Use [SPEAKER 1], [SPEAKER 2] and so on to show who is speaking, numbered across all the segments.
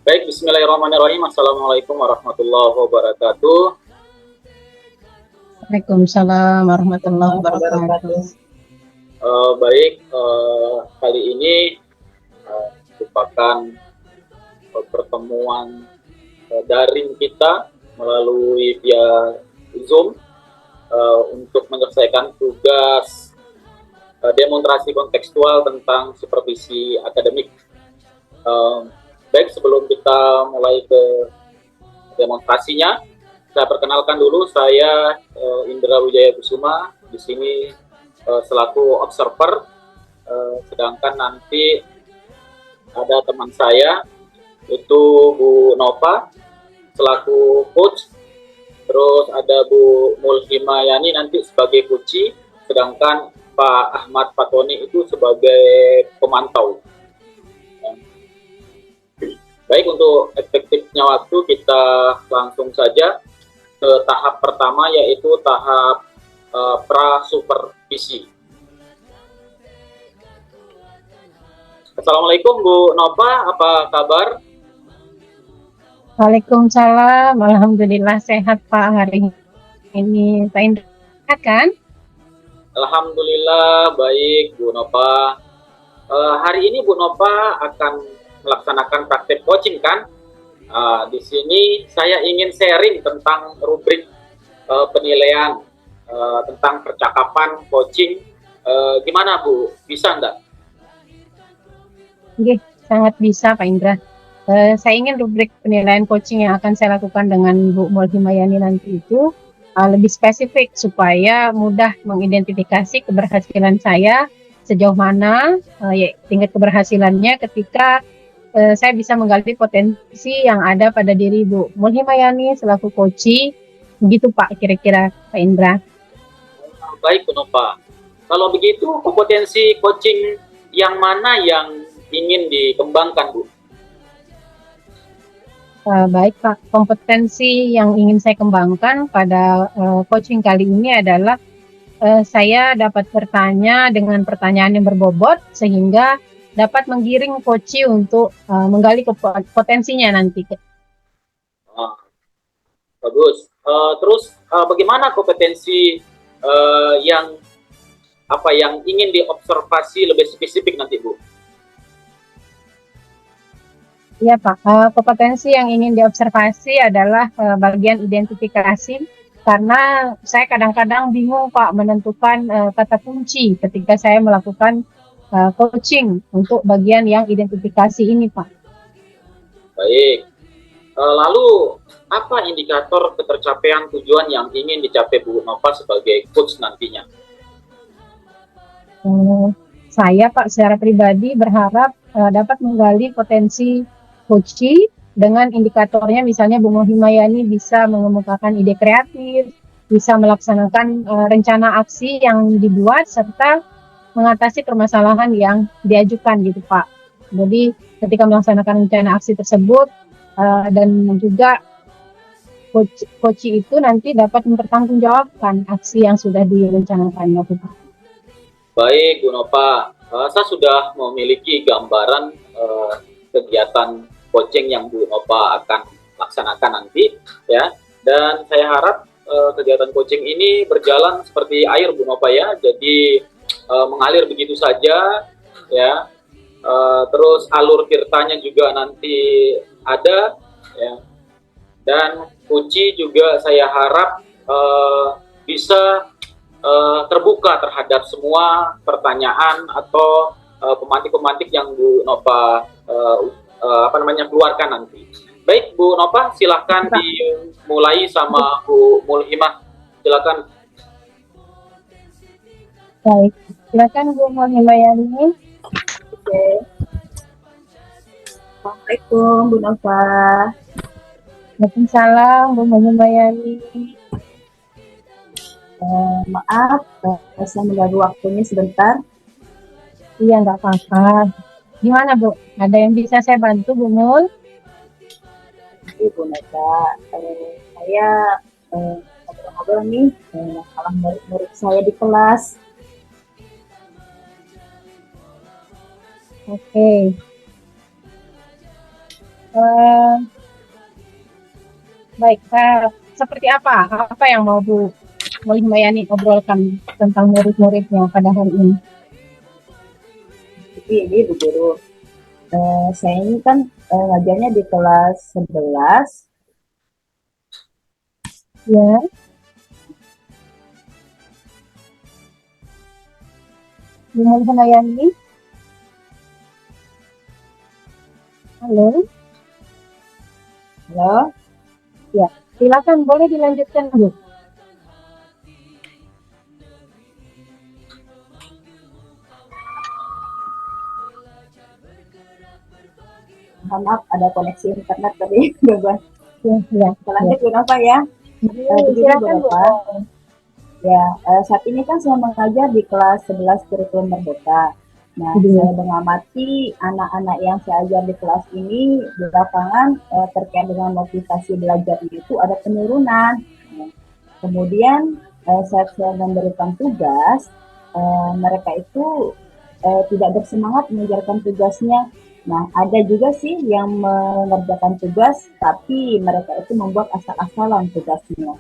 [SPEAKER 1] Baik, bismillahirrahmanirrahim. Assalamualaikum warahmatullahi wabarakatuh.
[SPEAKER 2] Waalaikumsalam warahmatullahi wabarakatuh.
[SPEAKER 1] Baik, kali ini merupakan pertemuan daring kita melalui via Zoom untuk menyelesaikan tugas demonstrasi kontekstual tentang supervisi akademik. Baik, sebelum kita mulai ke demonstrasinya, saya perkenalkan dulu, saya Indra Wijaya Kusuma, di sini selaku observer, sedangkan nanti ada teman saya, itu Bu Nova, selaku coach, terus ada Bu Mulhimayani nanti sebagai coach, sedangkan Pak Ahmad Fatoni itu sebagai pemantau. Baik, untuk efektifnya waktu kita langsung saja ke tahap pertama, yaitu tahap pra-supervisi. Assalamualaikum Bu Nova, apa kabar?
[SPEAKER 2] Waalaikumsalam, alhamdulillah sehat Pak hari ini. Pak Indra kan?
[SPEAKER 1] Alhamdulillah baik Bu Nova. Hari ini Bu Nova akan melaksanakan praktek coaching kan? Di sini saya ingin sharing tentang rubrik penilaian tentang percakapan coaching. Gimana Bu? Bisa enggak?
[SPEAKER 2] Oke, sangat bisa Pak Indra. Saya ingin rubrik penilaian coaching yang akan saya lakukan dengan Bu Mulhimayani nanti itu lebih spesifik supaya mudah mengidentifikasi keberhasilan saya sejauh mana tingkat keberhasilannya ketika saya bisa menggali potensi yang ada pada diri Bu Mulhimayani selaku coach. Begitu Pak, kira-kira Pak Indra.
[SPEAKER 1] Baik Bu Nova. Kalau begitu, kompetensi coaching yang mana yang ingin dikembangkan Bu?
[SPEAKER 2] Baik Pak, kompetensi yang ingin saya kembangkan pada coaching kali ini adalah saya dapat bertanya dengan pertanyaan yang berbobot sehingga dapat menggiring coach untuk menggali potensinya nanti.
[SPEAKER 1] Bagus. Terus bagaimana kompetensi yang ingin diobservasi lebih spesifik nanti Bu?
[SPEAKER 2] Ya Pak, kompetensi yang ingin diobservasi adalah bagian identifikasi, karena saya kadang-kadang bingung Pak menentukan kata kunci ketika saya melakukan coaching untuk bagian yang identifikasi ini Pak.
[SPEAKER 1] Baik. Lalu apa indikator ketercapaian tujuan yang ingin dicapai Bu Nova sebagai coach nantinya?
[SPEAKER 2] Saya Pak secara pribadi berharap dapat menggali potensi coach dengan indikatornya, misalnya Bu Mulhimayani bisa mengemukakan ide kreatif, bisa melaksanakan rencana aksi yang dibuat, serta mengatasi permasalahan yang diajukan gitu Pak. Jadi ketika melaksanakan rencana aksi tersebut dan juga coach itu nanti dapat mempertanggungjawabkan aksi yang sudah direncanakan gitu Pak.
[SPEAKER 1] Baik Bu Nova, saya sudah memiliki gambaran kegiatan coaching yang Bu Nova akan laksanakan nanti ya, dan saya harap kegiatan coaching ini berjalan seperti air Bu Nova ya, jadi mengalir begitu saja ya, terus alur ceritanya juga nanti ada ya, dan kunci juga saya harap bisa terbuka terhadap semua pertanyaan atau pemantik-pemantik yang Bu Nova keluarkan nanti. Baik Bu Nova, silahkan dimulai sama Bu Mulhimah, silakan.
[SPEAKER 2] Baik, silakan Bu Mulhimayani.
[SPEAKER 3] Oke. Assalamualaikum Bu Nova.
[SPEAKER 2] Waalaikumsalam Bu Mulhimayani.
[SPEAKER 3] Maaf, saya mengganggu waktunya sebentar.
[SPEAKER 2] Iya, nggak apa-apa. Gimana Bu? Ada yang bisa saya bantu Bu Mul?
[SPEAKER 3] Bu Nova, saya ngobrol-ngobrol nih masalah murid-murid saya di kelas.
[SPEAKER 2] Oke. Eh, Baik, seperti apa? Apa yang mau Bu Mayani obrolkan tentang murid-muridnya pada hari ini?
[SPEAKER 3] Jadi Bu Guru, saya ini kan ngajarnya di kelas 11.
[SPEAKER 2] Ya, Bu Mayani. Halo,
[SPEAKER 3] Halo,
[SPEAKER 2] ya, silakan boleh dilanjutkan Bu.
[SPEAKER 3] maaf ada koneksi internet tadi. Gangguan.
[SPEAKER 2] Ya, ya,
[SPEAKER 3] Lanjut Bu Nova ya. Begini Bu
[SPEAKER 2] silakan Bu.
[SPEAKER 3] Nova. Ya, saat ini kan saya mengajar di kelas 11 kurikulum merdeka. Nah, saya mengamati anak-anak yang saya ajar di kelas ini di lapangan terkait dengan motivasi belajar itu ada penurunan. Nah, kemudian saat saya memberikan tugas, mereka itu tidak bersemangat mengerjakan tugasnya. Nah, ada juga sih yang mengerjakan tugas, tapi mereka itu membuat asal-asalan tugasnya.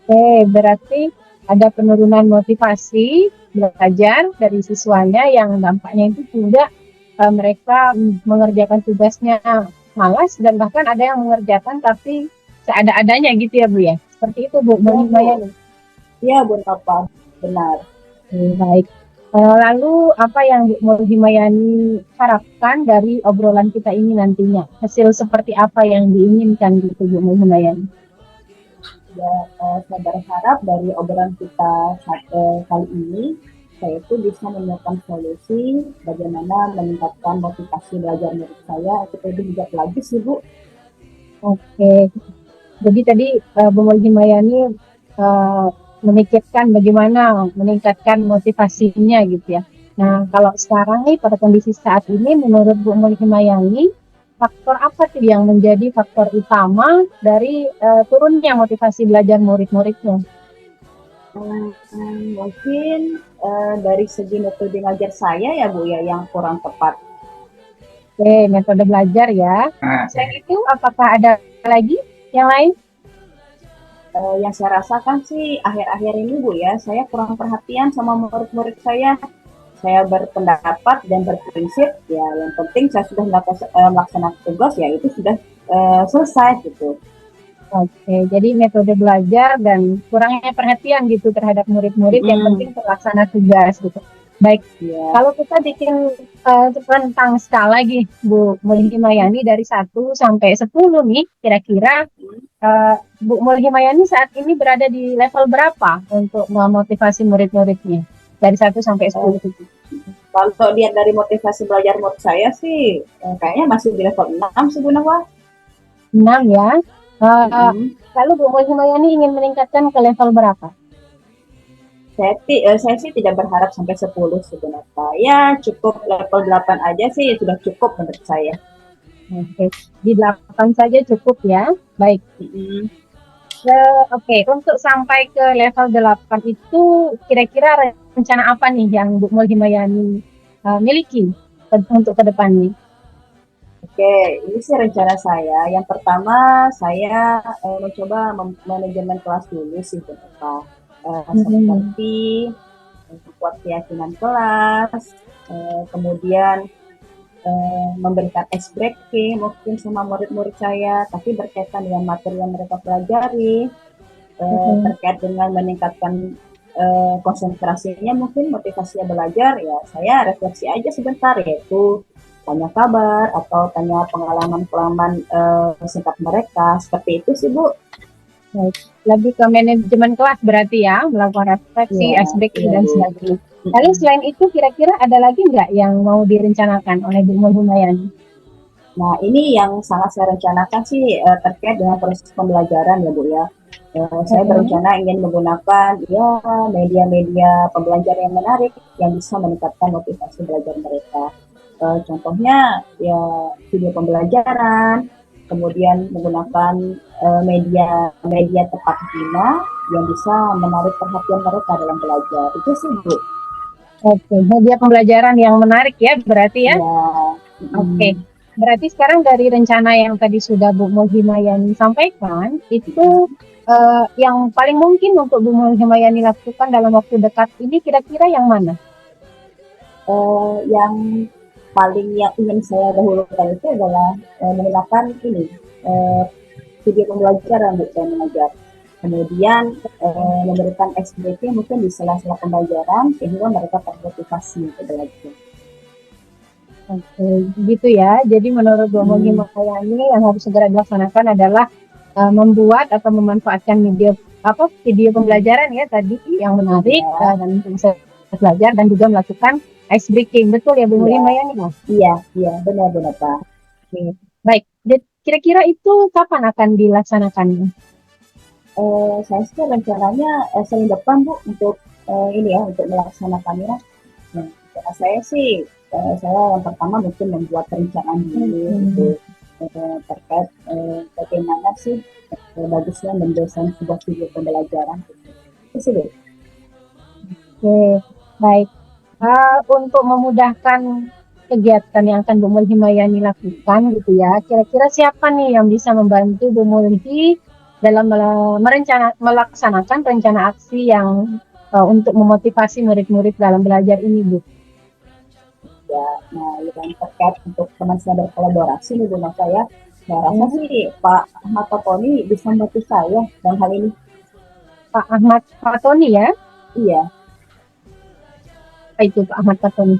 [SPEAKER 2] Oke, berarti ada penurunan motivasi belajar dari siswanya yang dampaknya itu tidak mereka mengerjakan tugasnya malas dan bahkan ada yang mengerjakan tapi seada-adanya gitu ya Bu ya. Seperti itu Bu, Mayani.
[SPEAKER 3] Iya Bu Nova, benar.
[SPEAKER 2] Baik. Lalu apa yang Bu Mayani harapkan dari obrolan kita ini nantinya? Hasil seperti apa yang diinginkan gitu Bu Mayani?
[SPEAKER 3] Ya, saya berharap dari obrolan kita kali ini, saya itu bisa menemukan solusi bagaimana meningkatkan motivasi belajar murid saya untuk lebih giat lagi sih Bu.
[SPEAKER 2] Oke, jadi tadi Bu Mayani memikirkan bagaimana meningkatkan motivasinya gitu ya. Nah, kalau sekarang nih pada kondisi saat ini menurut Bu Mayani, faktor apa sih yang menjadi faktor utama dari turunnya motivasi belajar murid-muridnya?
[SPEAKER 3] Mungkin dari segi metode ngajar saya ya Bu ya yang kurang tepat.
[SPEAKER 2] Oke, metode belajar ya. Selain itu, apakah ada lagi yang lain?
[SPEAKER 3] Yang saya rasakan sih akhir-akhir ini Bu ya, saya kurang perhatian sama murid-murid saya. Saya berpendapat dan berprinsip ya yang penting saya sudah melaksanakan tugas ya itu sudah selesai gitu.
[SPEAKER 2] Oke, jadi metode belajar dan kurangnya perhatian gitu terhadap murid-murid yang penting terlaksana tugas gitu. Baik, kalau kita bikin rentang skala lagi Bu Mayani dari 1 sampai 10 nih, kira-kira Bu Mayani saat ini berada di level berapa untuk memotivasi murid-muridnya? Dari 1 sampai 10 itu.
[SPEAKER 3] Kalau lihat dari motivasi belajar murid saya sih kayaknya masih di level 6 sih Bu Nawa.
[SPEAKER 2] 6 ya. Lalu Bu Mayani ingin meningkatkan ke level berapa?
[SPEAKER 3] Saya sih tidak berharap sampai 10 sebenarnya. Ya cukup level 8 aja sih sudah cukup menurut saya.
[SPEAKER 2] Oke, di 8 saja cukup ya. Baik. Oke, untuk sampai ke level 8 itu kira-kira rencana apa nih yang Bu Mayani miliki untuk ke depannya?
[SPEAKER 3] Oke, ini sih rencana saya. Yang pertama, saya mencoba manajemen kelas dulu sih, seperti membuat keyakinan kelas, kemudian memberikan ice breaking mungkin sama murid-murid saya, tapi berkaitan dengan materi yang mereka pelajari, terkait dengan meningkatkan konsentrasinya, mungkin motivasinya belajar, ya saya refleksi aja sebentar, yaitu tanya kabar atau tanya pengalaman-pengalaman singkat mereka, seperti itu sih Bu.
[SPEAKER 2] Lebih ke manajemen kelas berarti ya, melakukan refleksi, ice breaking dan sebagainya. Lalu selain itu kira-kira ada lagi nggak yang mau direncanakan oleh Bu Mayani?
[SPEAKER 3] Nah ini yang sangat saya rencanakan sih terkait dengan proses pembelajaran ya Bu ya. Saya berencana ingin menggunakan ya media-media pembelajaran yang menarik yang bisa meningkatkan motivasi belajar mereka. Contohnya ya video pembelajaran, kemudian menggunakan media tepat guna yang bisa menarik perhatian mereka dalam belajar. Itu sih Bu.
[SPEAKER 2] Oke, media pembelajaran yang menarik ya berarti ya. Oke. Berarti sekarang dari rencana yang tadi sudah Bu Mulhimayani sampaikan, itu yang paling mungkin untuk Bu Mulhimayani lakukan dalam waktu dekat ini kira-kira yang mana?
[SPEAKER 3] Yang paling yang ingin saya dahulukan itu adalah menggunakan ini video pembelajaran untuk saya mengajar. Kemudian memberikan SBT mungkin di sela-sela pembelajaran sehingga mereka termotivasi untuk belajar.
[SPEAKER 2] Oke, gitu ya. Jadi menurut Bu Mulhimayani yang harus segera dilaksanakan adalah membuat atau memanfaatkan video pembelajaran ya tadi yang menarik dan bisa belajar dan juga melakukan ice breaking. Betul ya Bu Mulhimayani?
[SPEAKER 3] Iya, benar-benar Pak.
[SPEAKER 2] Oke. Baik, kira-kira itu kapan akan dilaksanakannya?
[SPEAKER 3] Saya sih rencananya Senin depan Bu untuk ini ya untuk melaksanakannya. Nah, cara saya sih saya yang pertama mungkin membuat perencanaan dulu gitu terkait bagaimana sih bagusnya mendesain sebuah video pembelajaran. Itu sih Bu.
[SPEAKER 2] Oke, baik. Untuk memudahkan kegiatan yang akan Bu Mulhimayani lakukan gitu ya, kira-kira siapa nih yang bisa membantu Bu Mulhi dalam melaksanakan rencana aksi yang untuk memotivasi murid-murid dalam belajar ini, Bu?
[SPEAKER 3] Ya, nah yang terkait untuk teman saya berkolaborasi nih Bu Nova ya, saya rasa sih Pak Ahmad Toponi bisa membantu saya dalam hal ini.
[SPEAKER 2] Pak Ahmad Fatoni ya?
[SPEAKER 3] Iya,
[SPEAKER 2] Apa itu Pak Ahmad Fatoni?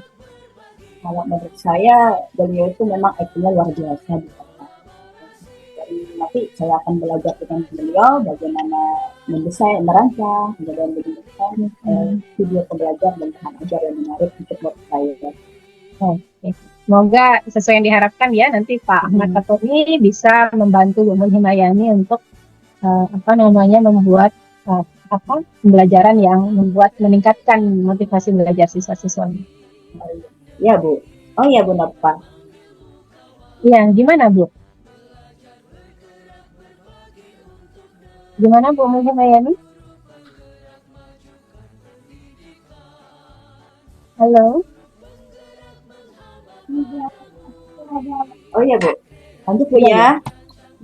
[SPEAKER 3] kalau menurut saya beliau itu memang IQ-nya luar biasa. Jadi nanti saya akan belajar dengan beliau bagaimana mendesain, merancang, kemudian mendesain video pembelajaran dan bahan ajar yang menarik untuk buat saya.
[SPEAKER 2] Oke. Semoga sesuai yang diharapkan ya nanti Pak Ahmad Fatoni bisa membantu Bu Mulhimayani untuk membuat pembelajaran yang meningkatkan motivasi belajar siswa-siswa.
[SPEAKER 3] Ya Bu. Oh ya Bu Nova.
[SPEAKER 2] Iya, gimana Bu? Gimana Bu Mulhimayani? Halo?
[SPEAKER 3] Oh ya Bu. Lanjut Bu ya.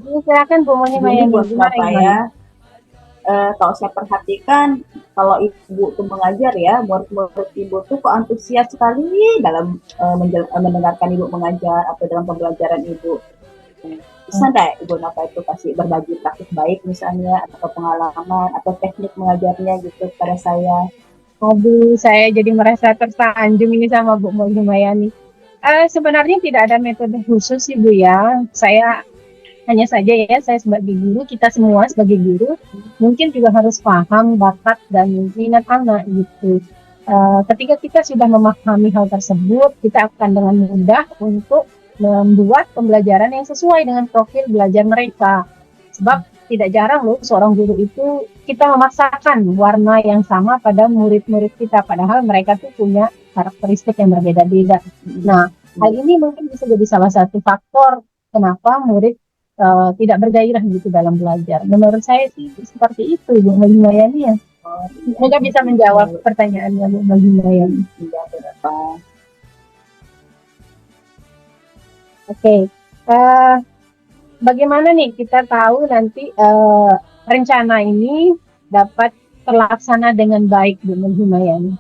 [SPEAKER 2] Silakan Bu Mulhimayani.
[SPEAKER 3] Buat Bapak ya. Kalau saya perhatikan kalau ibu tuh mengajar ya, murid-murid ibu tuh kok antusias sekali dalam mendengarkan ibu mengajar atau dalam pembelajaran ibu. Bisa nggak Ibu Nova itu kasih berbagi praktik baik misalnya atau pengalaman atau teknik mengajarnya gitu kepada saya?
[SPEAKER 2] Aduh, saya jadi merasa tersanjung ini sama Bu Mulhimayani. Sebenarnya tidak ada metode khusus sih Bu ya. Saya hanya saja ya, saya sebagai guru, kita semua sebagai guru, mungkin juga harus paham bakat dan minat anak gitu. Ketika kita sudah memahami hal tersebut, kita akan dengan mudah untuk membuat pembelajaran yang sesuai dengan profil belajar mereka. Sebab tidak jarang loh seorang guru itu kita memaksakan warna yang sama pada murid-murid kita, padahal mereka tuh punya karakteristik yang berbeda-beda. Nah, hal ini mungkin bisa jadi salah satu faktor kenapa murid tidak bergairah gitu dalam belajar. Menurut saya sih seperti itu Bu Mulhimayani ya. Semoga bisa menjawab pertanyaannya Bu Mulhimayani. Oke. Bagaimana nih kita tahu nanti rencana ini dapat terlaksana dengan baik Bu Mulhimayani?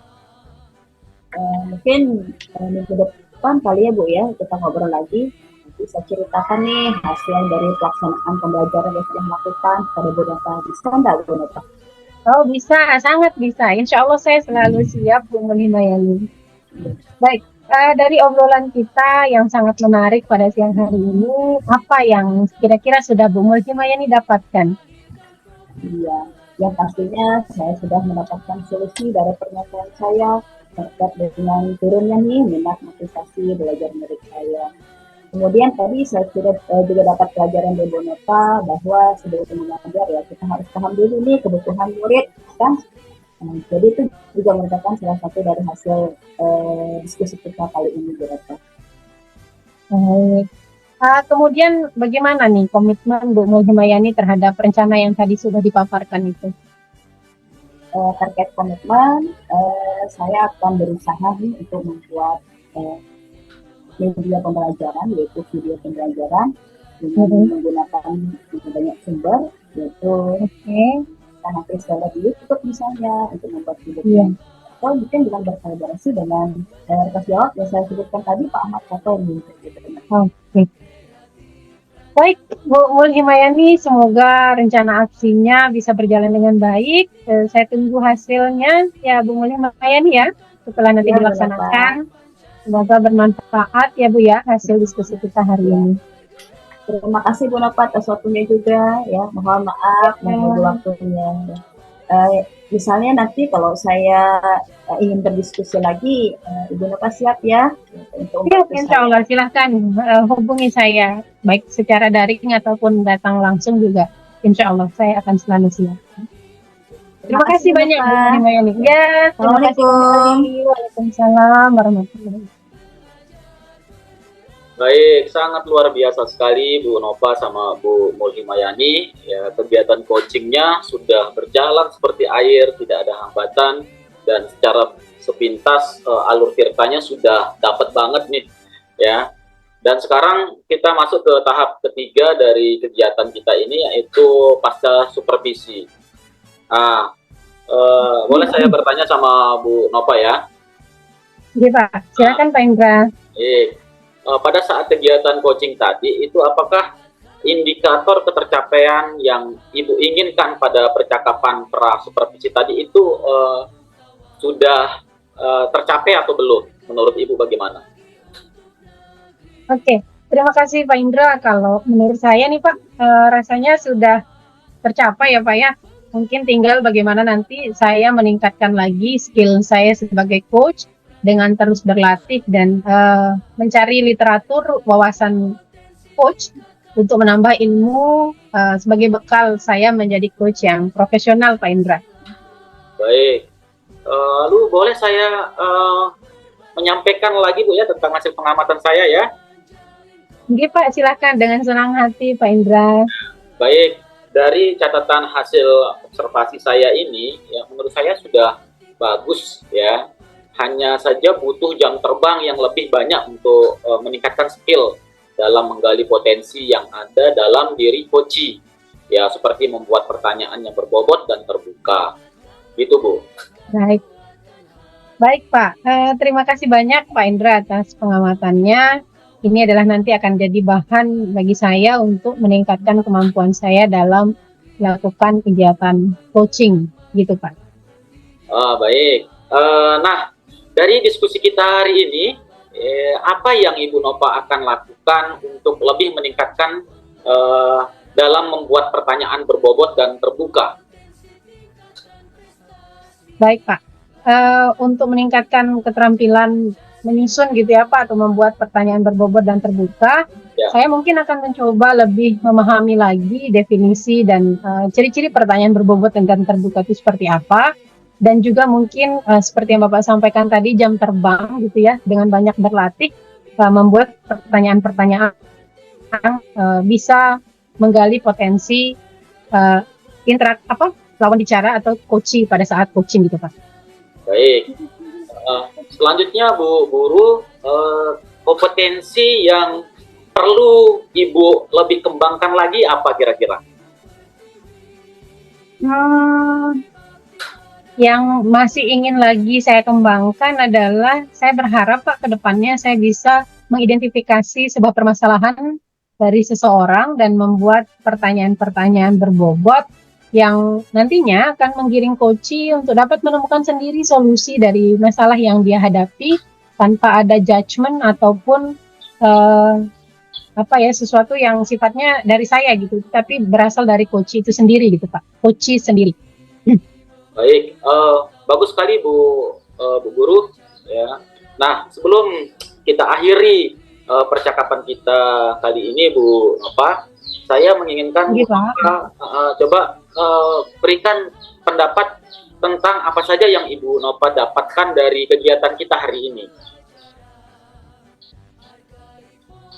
[SPEAKER 3] Mungkin minggu depan kali ya Bu ya kita ngobrol lagi. Bisa ceritakan nih hasil dari pelaksanaan pembelajaran yang sudah dilakukan pada Bu Nova. Bisa nggak Bu Nova?
[SPEAKER 2] Oh bisa, sangat bisa. Insya Allah saya selalu siap Bu Mulhimayani. Baik, dari obrolan kita yang sangat menarik pada siang hari ini, apa yang kira-kira sudah Bu Mulhimayani dapatkan?
[SPEAKER 3] Iya, yang pastinya saya sudah mendapatkan solusi dari pernyataan saya terkait dengan turunnya nih minat motivasi belajar murid saya. Kemudian tadi saya juga dapat pelajaran dari Bu Nova bahwa sebelum mengajar ya kita harus paham dulu nih kebutuhan murid kan. Jadi itu juga merupakan salah satu dari hasil diskusi kita kali ini Bu Nova.
[SPEAKER 2] Kemudian bagaimana nih komitmen Bu Mulhimayani terhadap rencana yang tadi sudah dipaparkan itu?
[SPEAKER 3] Terkait komitmen, saya akan berusaha nih untuk membuat media pembelajaran, yaitu video pembelajaran dengan menggunakan banyak sumber, yaitu kita nanti sekolah di YouTube misalnya untuk membuat video, atau mungkin dengan berkolaborasi dengan rekan jawab yang saya sebutkan tadi, Pak Ahmad Fatoni.
[SPEAKER 2] Baik, Bu Mulhimayani, semoga rencana aksinya bisa berjalan dengan baik. Saya tunggu hasilnya ya Bu Mulhimayani ya, setelah nanti dilaksanakan. Semoga bermanfaat ya Bu ya hasil diskusi kita hari ini.
[SPEAKER 3] Terima kasih Bu Nova atas waktunya juga ya. Mohon maaf mengganggu waktunya. Misalnya nanti kalau saya ingin berdiskusi lagi, Ibu Nova siap ya?
[SPEAKER 2] Siap, insya Allah. Silahkan hubungi saya, baik secara daring ataupun datang langsung juga. Insya Allah saya akan selalu siap. Terima kasih banyak Bu Mulhimayani. Ya, terima kasih. Waalaikumsalam warahmatullahi wabarakatuh.
[SPEAKER 1] Baik, sangat luar biasa sekali Bu Nova sama Bu Mulhimayani. Ya, kegiatan coachingnya sudah berjalan seperti air, tidak ada hambatan, dan secara sepintas alur ceritanya sudah dapat banget nih, ya. Dan sekarang kita masuk ke tahap ketiga dari kegiatan kita ini, yaitu pasca supervisi. Boleh saya bertanya sama Bu Nova ya?
[SPEAKER 2] Iya Pak, silakan Pak Indra.
[SPEAKER 1] Pada saat kegiatan coaching tadi itu apakah indikator ketercapaian yang Ibu inginkan pada percakapan pra supervisi tadi itu sudah tercapai atau belum? Menurut Ibu bagaimana?
[SPEAKER 2] Oke, terima kasih Pak Indra. Kalau menurut saya nih Pak, rasanya sudah tercapai ya Pak ya. Mungkin tinggal bagaimana nanti saya meningkatkan lagi skill saya sebagai coach dengan terus berlatih dan mencari literatur wawasan coach untuk menambah ilmu sebagai bekal saya menjadi coach yang profesional, Pak Indra.
[SPEAKER 1] Baik, lalu boleh saya menyampaikan lagi Bu ya tentang hasil pengamatan saya ya?
[SPEAKER 2] Oke Pak, silakan dengan senang hati Pak Indra.
[SPEAKER 1] Baik, dari catatan hasil observasi saya ini, ya menurut saya sudah bagus ya. Hanya saja butuh jam terbang yang lebih banyak untuk meningkatkan skill dalam menggali potensi yang ada dalam diri coachee. Ya, seperti membuat pertanyaan yang berbobot dan terbuka. Gitu, Bu.
[SPEAKER 2] Baik. Baik, Pak. Terima kasih banyak Pak Indra atas pengamatannya. Ini adalah nanti akan jadi bahan bagi saya untuk meningkatkan kemampuan saya dalam melakukan kegiatan coaching. Gitu, Pak.
[SPEAKER 1] Baik. Nah, dari diskusi kita hari ini, apa yang Ibu Nova akan lakukan untuk lebih meningkatkan dalam membuat pertanyaan berbobot dan terbuka?
[SPEAKER 2] Baik Pak, untuk meningkatkan keterampilan menyusun gitu ya Pak, atau membuat pertanyaan berbobot dan terbuka, saya mungkin akan mencoba lebih memahami lagi definisi dan ciri-ciri pertanyaan berbobot dan terbuka itu seperti apa. Dan juga mungkin seperti yang Bapak sampaikan tadi, jam terbang gitu ya, dengan banyak berlatih, membuat pertanyaan-pertanyaan bisa menggali potensi lawan bicara atau coaching pada saat coaching gitu Pak.
[SPEAKER 1] Baik, selanjutnya Bu Guru, kompetensi yang perlu Ibu lebih kembangkan lagi apa kira-kira?
[SPEAKER 2] Yang masih ingin lagi saya kembangkan adalah saya berharap Pak ke depannya saya bisa mengidentifikasi sebuah permasalahan dari seseorang dan membuat pertanyaan-pertanyaan berbobot yang nantinya akan menggiring coachee untuk dapat menemukan sendiri solusi dari masalah yang dia hadapi tanpa ada judgement ataupun sesuatu yang sifatnya dari saya gitu, tapi berasal dari coachee itu sendiri gitu Pak, coachee sendiri.
[SPEAKER 1] Baik, bagus sekali Bu Guru. Ya. Nah, sebelum kita akhiri percakapan kita kali ini, Bu Nova, saya menginginkan Bu Nova coba berikan pendapat tentang apa saja yang Ibu Nova dapatkan dari kegiatan kita hari ini.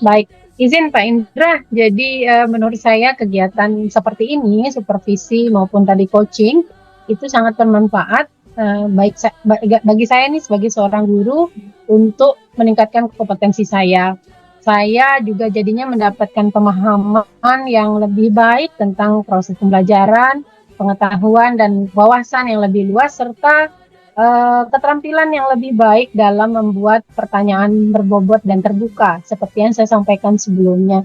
[SPEAKER 2] Baik, izin Pak Indra. Jadi menurut saya kegiatan seperti ini, supervisi maupun tadi coaching, itu sangat bermanfaat bagi saya nih sebagai seorang guru untuk meningkatkan kompetensi saya. Saya juga jadinya mendapatkan pemahaman yang lebih baik tentang proses pembelajaran, pengetahuan dan wawasan yang lebih luas serta keterampilan yang lebih baik dalam membuat pertanyaan berbobot dan terbuka seperti yang saya sampaikan sebelumnya.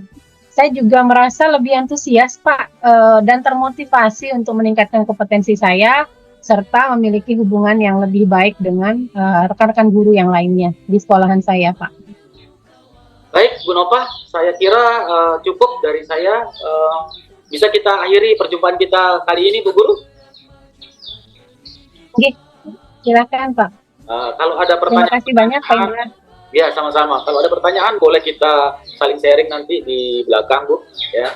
[SPEAKER 2] Saya juga merasa lebih antusias Pak dan termotivasi untuk meningkatkan kompetensi saya serta memiliki hubungan yang lebih baik dengan rekan-rekan guru yang lainnya di sekolahan saya Pak.
[SPEAKER 1] Baik, Bu Nova, saya kira cukup dari saya. Bisa kita akhiri perjumpaan kita kali ini, Bu Guru?
[SPEAKER 2] Oke, silakan Pak.
[SPEAKER 1] Kalau ada
[SPEAKER 2] Terima
[SPEAKER 1] pertanyaan,
[SPEAKER 2] kasih banyak Pak Indra.
[SPEAKER 1] ya sama-sama. Kalau ada pertanyaan, boleh kita saling sharing nanti di belakang, Bu. Ya.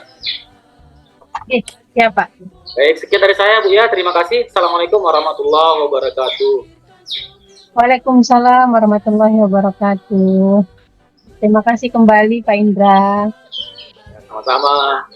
[SPEAKER 2] Oke, ya Pak.
[SPEAKER 1] Baik, sekian dari saya, Bu ya. Terima kasih. Assalamualaikum warahmatullahi wabarakatuh.
[SPEAKER 2] Waalaikumsalam warahmatullahi wabarakatuh. Terima kasih kembali Pak Indra.
[SPEAKER 1] Sama-sama.